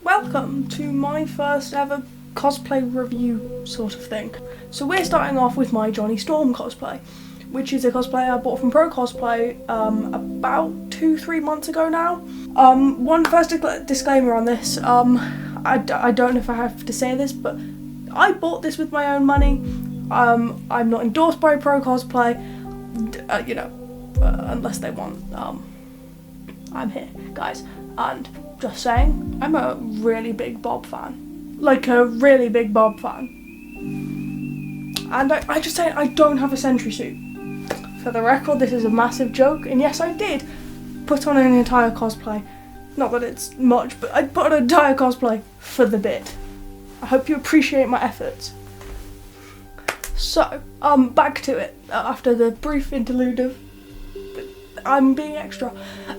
Welcome to my first ever cosplay review sort of thing. So we're starting off with my Johnny Storm cosplay, which is a cosplay I bought from Procosplay about 2-3 months ago now. One first disclaimer on this, I don't know if I have to say this, but I bought this with my own money. I'm not endorsed by Procosplay, unless they want. I'm here, guys, and just saying, I'm a really big Bob fan. Like a really big Bob fan. And I just say I don't have a sentry suit. For the record, this is a massive joke, and yes, I did put on an entire cosplay. Not that it's much, but I put on an entire cosplay for the bit. I hope you appreciate my efforts. So, back to it, after the brief interlude of I'm being extra.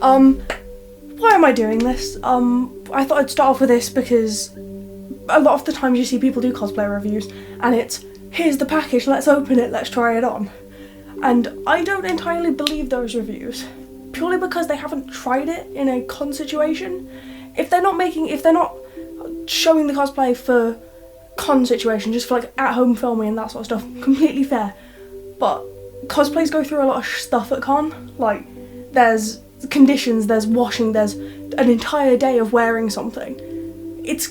Why am I doing this? I thought I'd start off with this because a lot of the times you see people do cosplay reviews and it's, here's the package, let's open it, let's try it on. And I don't entirely believe those reviews, purely because they haven't tried it in a con situation. If they're not showing the cosplay for con situation, just for like at-home filming and that sort of stuff, completely fair. But cosplays go through a lot of stuff at con, like there's conditions, there's washing, there's an entire day of wearing something. It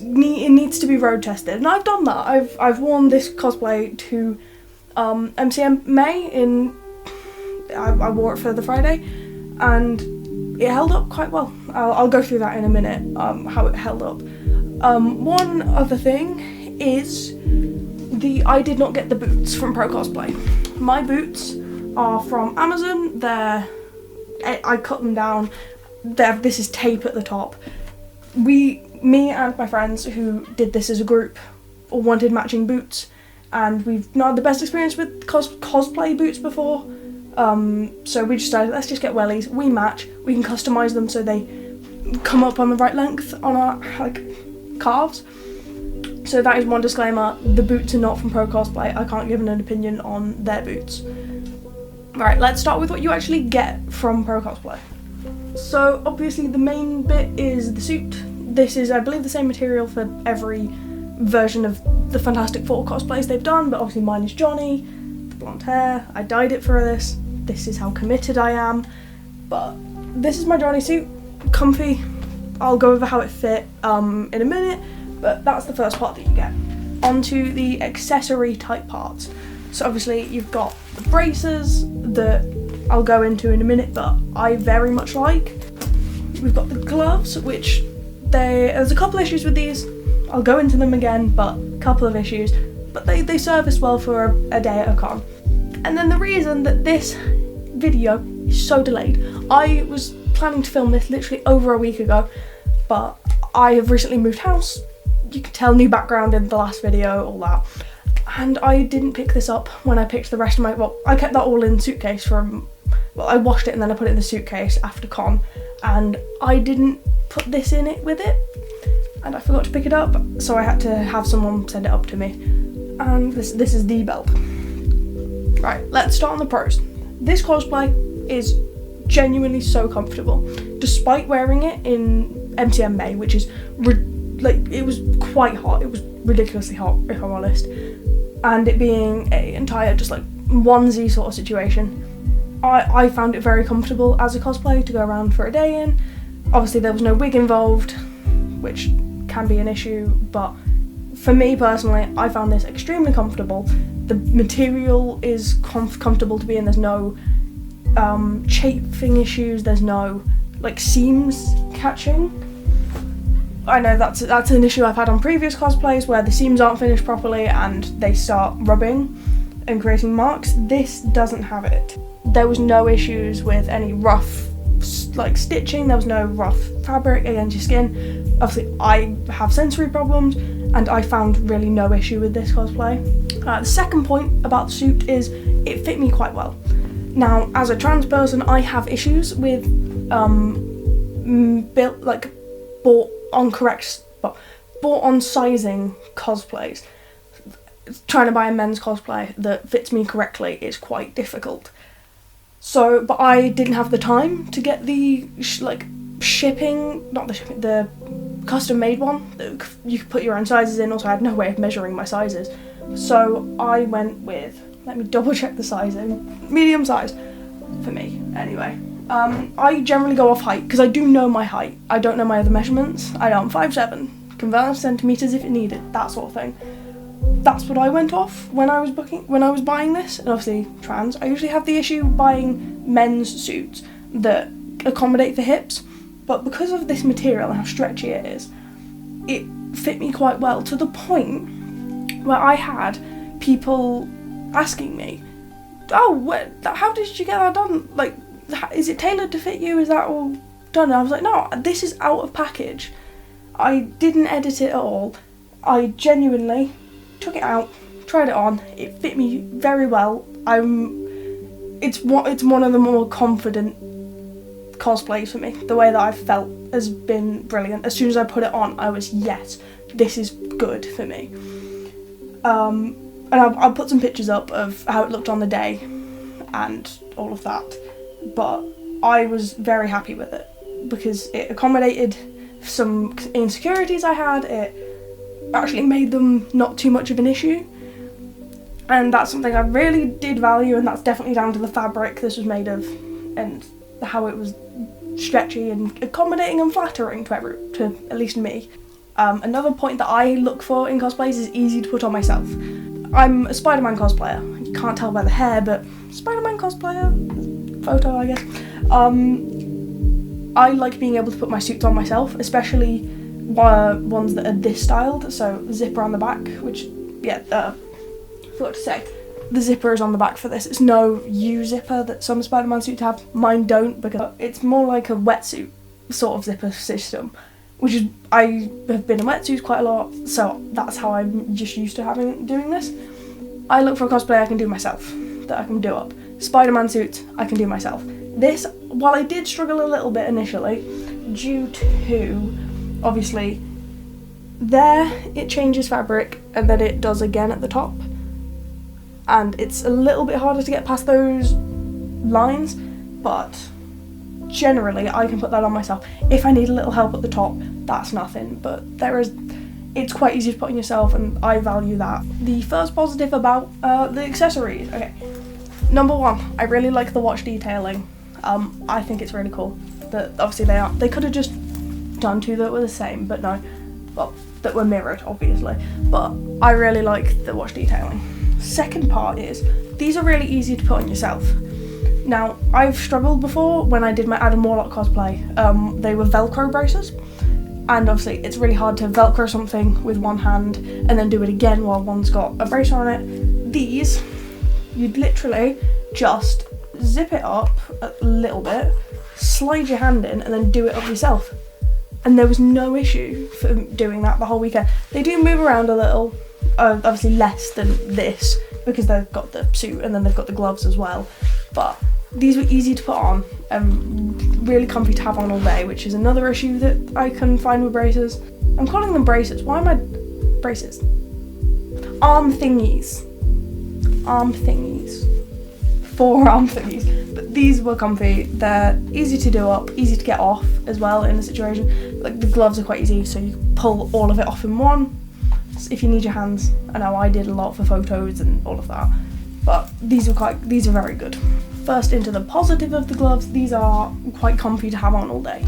needs to be road tested, and I've done that. I've worn this cosplay to MCM May I wore it for the Friday, and it held up quite well. I'll go through that in a minute, how it held up. One other thing is I did not get the boots from Procosplay. My boots are from Amazon. I cut them down. This is tape at the top. Me and my friends who did this as a group all wanted matching boots, and we've not had the best experience with cosplay boots before. So we decided, let's just get wellies. We match. We can customize them so they come up on the right length on our calves. So that is one disclaimer. The boots are not from Procosplay. I can't give an opinion on their boots. Right, let's start with what you actually get from Procosplay. So obviously the main bit is the suit. This is, I believe, the same material for every version of the Fantastic Four cosplays they've done, but obviously mine is Johnny, the blonde hair. I dyed it for this. This is how committed I am. But this is my Johnny suit, comfy. I'll go over how it fit in a minute, but that's the first part that you get. Onto the accessory type parts. So obviously you've got the braces that I'll go into in a minute, but I very much like. We've got the gloves, which there's a couple issues with these. I'll go into them again, but a couple of issues. But they serve us well for a day at a con. And then the reason that this video is so delayed, I was planning to film this literally over a week ago, but I have recently moved house. You can tell, new background in the last video, all that. And I didn't pick this up when I picked the rest of I kept that all in the suitcase I washed it and then I put it in the suitcase after con, and I didn't put this in it with it, and I forgot to pick it up, so I had to have someone send it up to me. And this is the belt. Right, let's start on the pros. This cosplay is genuinely so comfortable, despite wearing it in MCM May, which is it was quite hot. It was ridiculously hot, if I'm honest. And it being a entire just like onesie sort of situation, I found it very comfortable as a cosplay to go around for a day in. Obviously there was no wig involved, which can be an issue, but for me personally, I found this extremely comfortable. The material is comfortable to be in. There's no chafing issues, there's no seams catching. I know that's an issue I've had on previous cosplays where the seams aren't finished properly and they start rubbing and creating marks. This doesn't have it. There was no issues with any rough stitching, there was no rough fabric against your skin. Obviously I have sensory problems and I found really no issue with this cosplay. The second point about the suit is it fit me quite well. Now, as a trans person, I have issues with bought on sizing cosplays. Trying to buy a men's cosplay that fits me correctly is quite difficult. So, but I didn't have the time to get the the custom made one that you could put your own sizes in. Also, I had no way of measuring my sizes, so I went with, let me double check the sizing, medium size for me anyway. I generally go off height because I do know my height. I don't know my other measurements. I know I'm 5'7", convert to centimetres if it needed, that sort of thing. That's what I went off when I was buying this. And obviously trans, I usually have the issue buying men's suits that accommodate for hips, but because of this material and how stretchy it is, it fit me quite well, to the point where I had people asking me, oh, how did you get that done? Like, is it tailored to fit you? Is that all done? And I was like, no, this is out of package. I didn't edit it at all. I genuinely took it out, tried it on. It fit me very well. It's one of the more confident cosplays for me. The way that I've felt has been brilliant. As soon as I put it on, I was, yes, this is good for me. And I'll put some pictures up of how it looked on the day and all of that. But I was very happy with it because it accommodated some insecurities I had. It actually made them not too much of an issue. And that's something I really did value, and that's definitely down to the fabric this was made of and how it was stretchy and accommodating and flattering to at least me. Another point that I look for in cosplays is easy to put on myself. I'm a Spider-Man cosplayer. You can't tell by the hair, but Spider-Man cosplayer photo, I guess. I like being able to put my suits on myself, especially ones that are this styled. So zipper on the back, which, yeah, forgot to say, the zipper is on the back for this. It's no U-zipper that some Spider-Man suits have. Mine don't, because it's more like a wetsuit sort of zipper system, which is, I have been in wetsuits quite a lot, so that's how I'm just used to doing this. I look for a cosplay I can do myself, that I can do up. Spider-Man suits, I can do myself. This, while I did struggle a little bit initially, due to, obviously, there it changes fabric and then it does again at the top. And it's a little bit harder to get past those lines, but generally I can put that on myself. If I need a little help at the top, that's nothing, but it's quite easy to put on yourself, and I value that. The first positive about the accessories, okay. Number one, I really like the watch detailing. I think it's really cool that obviously they could have just done two that were the same, but no, well, that were mirrored obviously, but I really like the watch detailing. Second part is, these are really easy to put on yourself. Now, I've struggled before when I did my Adam Warlock cosplay. They were Velcro braces, and obviously it's really hard to Velcro something with one hand and then do it again while one's got a bracer on it. These, you'd literally just zip it up a little bit, slide your hand in, and then do it up yourself. And there was no issue for doing that the whole weekend. They do move around a little, obviously less than this, because they've got the suit and then they've got the gloves as well. But these were easy to put on and really comfy to have on all day, which is another issue that I can find with braces. I'm calling them braces. Why am I braces? Arm thingies. Forearm thingies. But these were comfy. They're easy to do up, easy to get off as well in the situation. Like, the gloves are quite easy, so you pull all of it off in one. If you need your hands. I know I did a lot for photos and all of that, but these are very good. First, into the positive of the gloves, these are quite comfy to have on all day.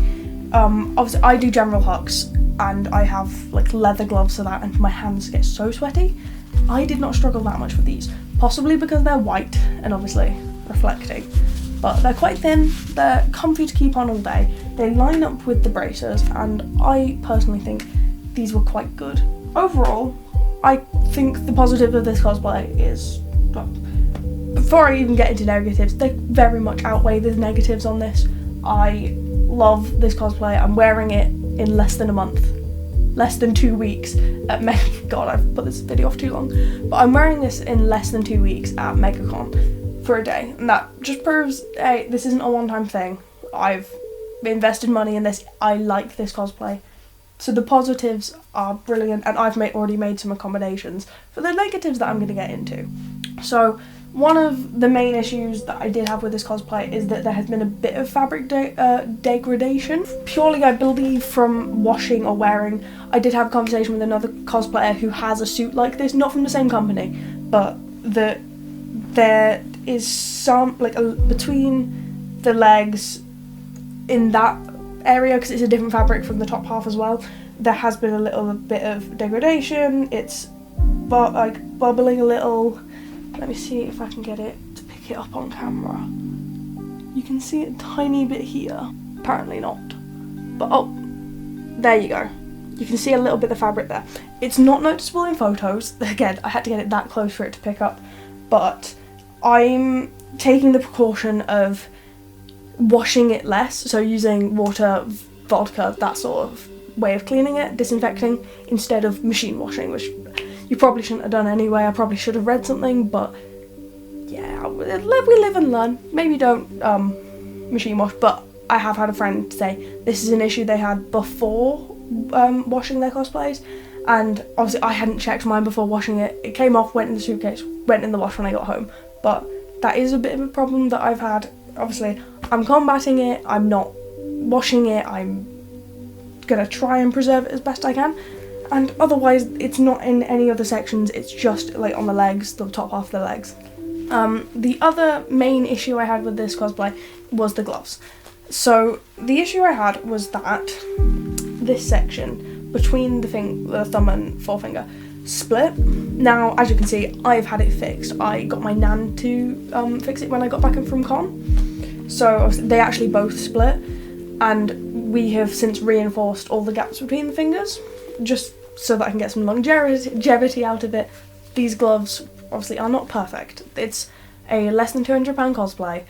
Obviously I do general hucks and I have like leather gloves for that, and my hands get so sweaty. I did not struggle that much with these, possibly because they're white and obviously reflecting, but they're quite thin, they're comfy to keep on all day, they line up with the bracers, and I personally think these were quite good. Overall, I think the positive of this cosplay is, well, before I even get into negatives, they very much outweigh the negatives on this. I love this cosplay. I'm wearing it in less than a month, less than 2 weeks at God, I've put this video off too long, but I'm wearing this in less than 2 weeks at MegaCon for a day, and that just proves, hey, this isn't a one-time thing. I've invested money in this. I like this cosplay. So the positives are brilliant, and I've already made some accommodations for the negatives that I'm going to get into. So One of the main issues that I did have with this cosplay is that there has been a bit of fabric degradation. Purely, I believe, from washing or wearing. I did have a conversation with another cosplayer who has a suit like this, not from the same company, but that there is some, like, between the legs in that area, because it's a different fabric from the top half as well, there has been a little bit of degradation. It's bubbling a little. Let me see if I can get it to pick it up on camera. You can see it a tiny bit here. Apparently not. But oh, there you go. You can see a little bit of fabric there. It's not noticeable in photos. Again, I had to get it that close for it to pick up. But I'm taking the precaution of washing it less. So using water, vodka, that sort of way of cleaning it, disinfecting, instead of machine washing, which you probably shouldn't have done anyway. I probably should have read something, but yeah, we live and learn. Maybe don't machine wash, but I have had a friend say this is an issue they had before washing their cosplays, and obviously I hadn't checked mine before washing it. It came off, went in the suitcase, went in the wash when I got home, but that is a bit of a problem that I've had. Obviously, I'm combating it, I'm not washing it, I'm gonna try and preserve it as best I can. And otherwise, it's not in any other sections, it's just like on the legs, the top half of the legs. The other main issue I had with this cosplay was the gloves. So the issue I had was that this section between the thumb and forefinger split. Now, as you can see, I've had it fixed. I got my nan to fix it when I got back in from con. So they actually both split, and we have since reinforced all the gaps between the fingers, just so that I can get some longevity out of it. These gloves obviously are not perfect. It's a less than £200 cosplay.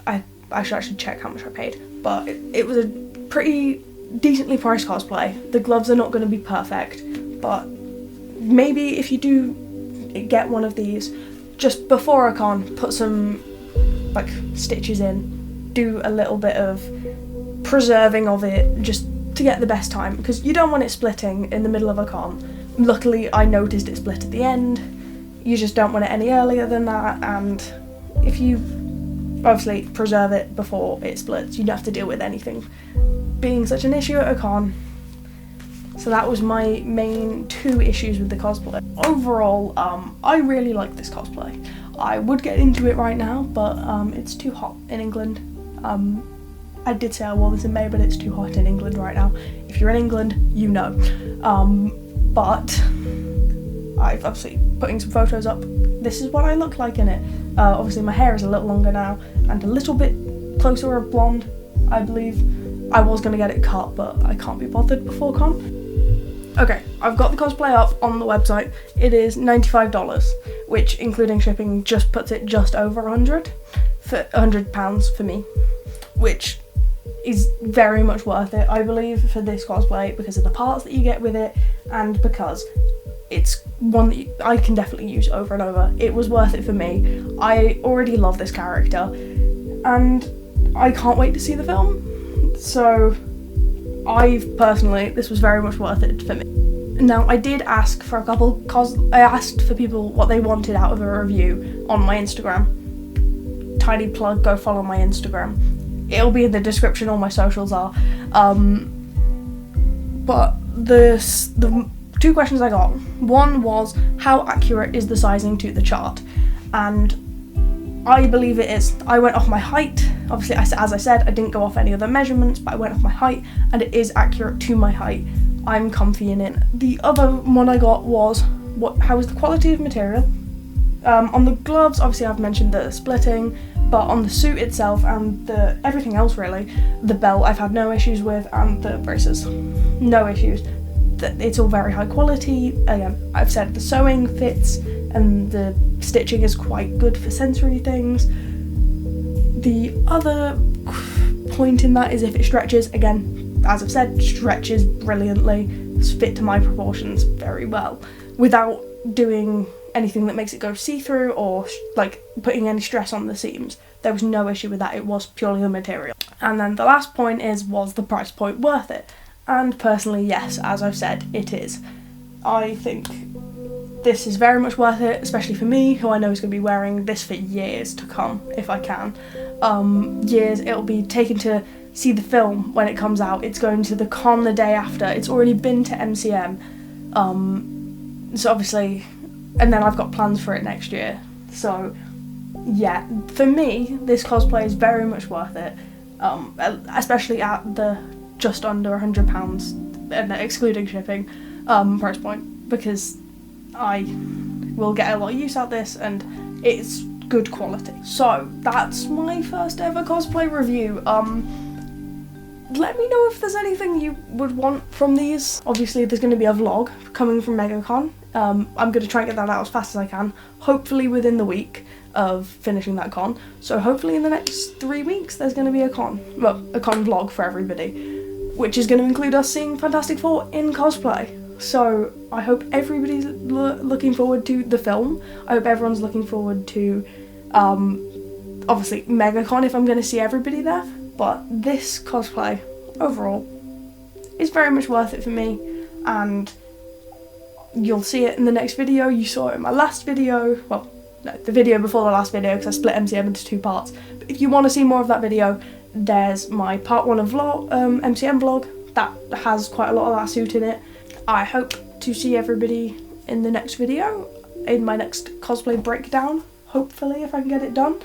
I should actually check how much I paid, but it was a pretty decently priced cosplay. The gloves are not going to be perfect, but maybe if you do get one of these, just before a con, put some like stitches in, do a little bit of preserving of it, just to get the best time, because you don't want it splitting in the middle of a con. Luckily, I noticed it split at the end. You just don't want it any earlier than that, and if you obviously preserve it before it splits, you don't have to deal with anything being such an issue at a con. So that was my main two issues with the cosplay. Overall, I really like this cosplay. I would get into it right now, but it's too hot in England. I did say I wore this in May, but it's too hot in England right now. If you're in England, you know. But I've obviously putting some photos up. This is what I look like in it. Obviously my hair is a little longer now and a little bit closer of blonde, I believe. I was going to get it cut, but I can't be bothered before con. Okay, I've got the cosplay up on the website. It is $95, which including shipping just puts it just over £100 for me, which is very much worth it, I believe, for this cosplay, because of the parts that you get with it, and because it's one that I can definitely use over and over. It was worth it for me. I already love this character, and I can't wait to see the film. So this was very much worth it for me. Now, I did ask for I asked for people what they wanted out of a review on my Instagram. Tiny plug, go follow my Instagram. It'll be in the description, all my socials are. But the two questions I got. One was, how accurate is the sizing to the chart? And I believe it is. I went off my height. Obviously, as I said, I didn't go off any other measurements, but I went off my height, and it is accurate to my height. I'm comfy in it. The other one I got was, how is the quality of material? On the gloves, obviously I've mentioned the splitting, but on the suit itself and everything else really, the belt I've had no issues with, and the braces, no issues. It's all very high quality. Again, I've said the sewing fits and the stitching is quite good for sensory things. The other point in that is if it stretches. Again, as I've said, stretches brilliantly. It's fit to my proportions very well without doing anything that makes it go see-through or like putting any stress on the seams. There was no issue with that. It was purely the material. And then the last point was the price point worth it? And personally, yes, as I've said, it is. I think this is very much worth it, especially for me, who I know is going to be wearing this for years to come, if I can. Years. It'll be taken to see the film when it comes out. It's going to the con the day after. It's already been to MCM. So obviously, and then I've got plans for it next year. So yeah, for me, this cosplay is very much worth it, especially at the just under £100, and excluding shipping, price point, because I will get a lot of use out of this and it's good quality. So that's my first ever cosplay review. Let me know if there's anything you would want from these. Obviously there's going to be a vlog coming from MegaCon. I'm going to try and get that out as fast as I can, hopefully within the week of finishing that con. So hopefully in the next 3 weeks there's going to be a con vlog for everybody, which is going to include us seeing Fantastic Four in cosplay. So I hope everybody's looking forward to the film. I hope everyone's looking forward to obviously MegaCon if I'm going to see everybody there. But this cosplay overall is very much worth it for me, and you'll see it in the next video. You saw it in my last video, well, no, the video before the last video, because I split MCM into 2 parts. But if you want to see more of that video, there's my part 1 of MCM vlog that has quite a lot of that suit in it. I hope to see everybody in the next video, in my next cosplay breakdown, hopefully, if I can get it done.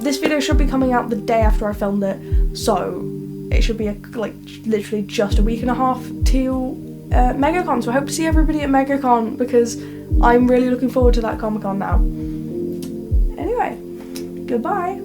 This video should be coming out the day after I filmed it, so it should be literally just a week and a half till MegaCon. So I hope to see everybody at MegaCon, because I'm really looking forward to that Comic-Con now. Anyway, goodbye.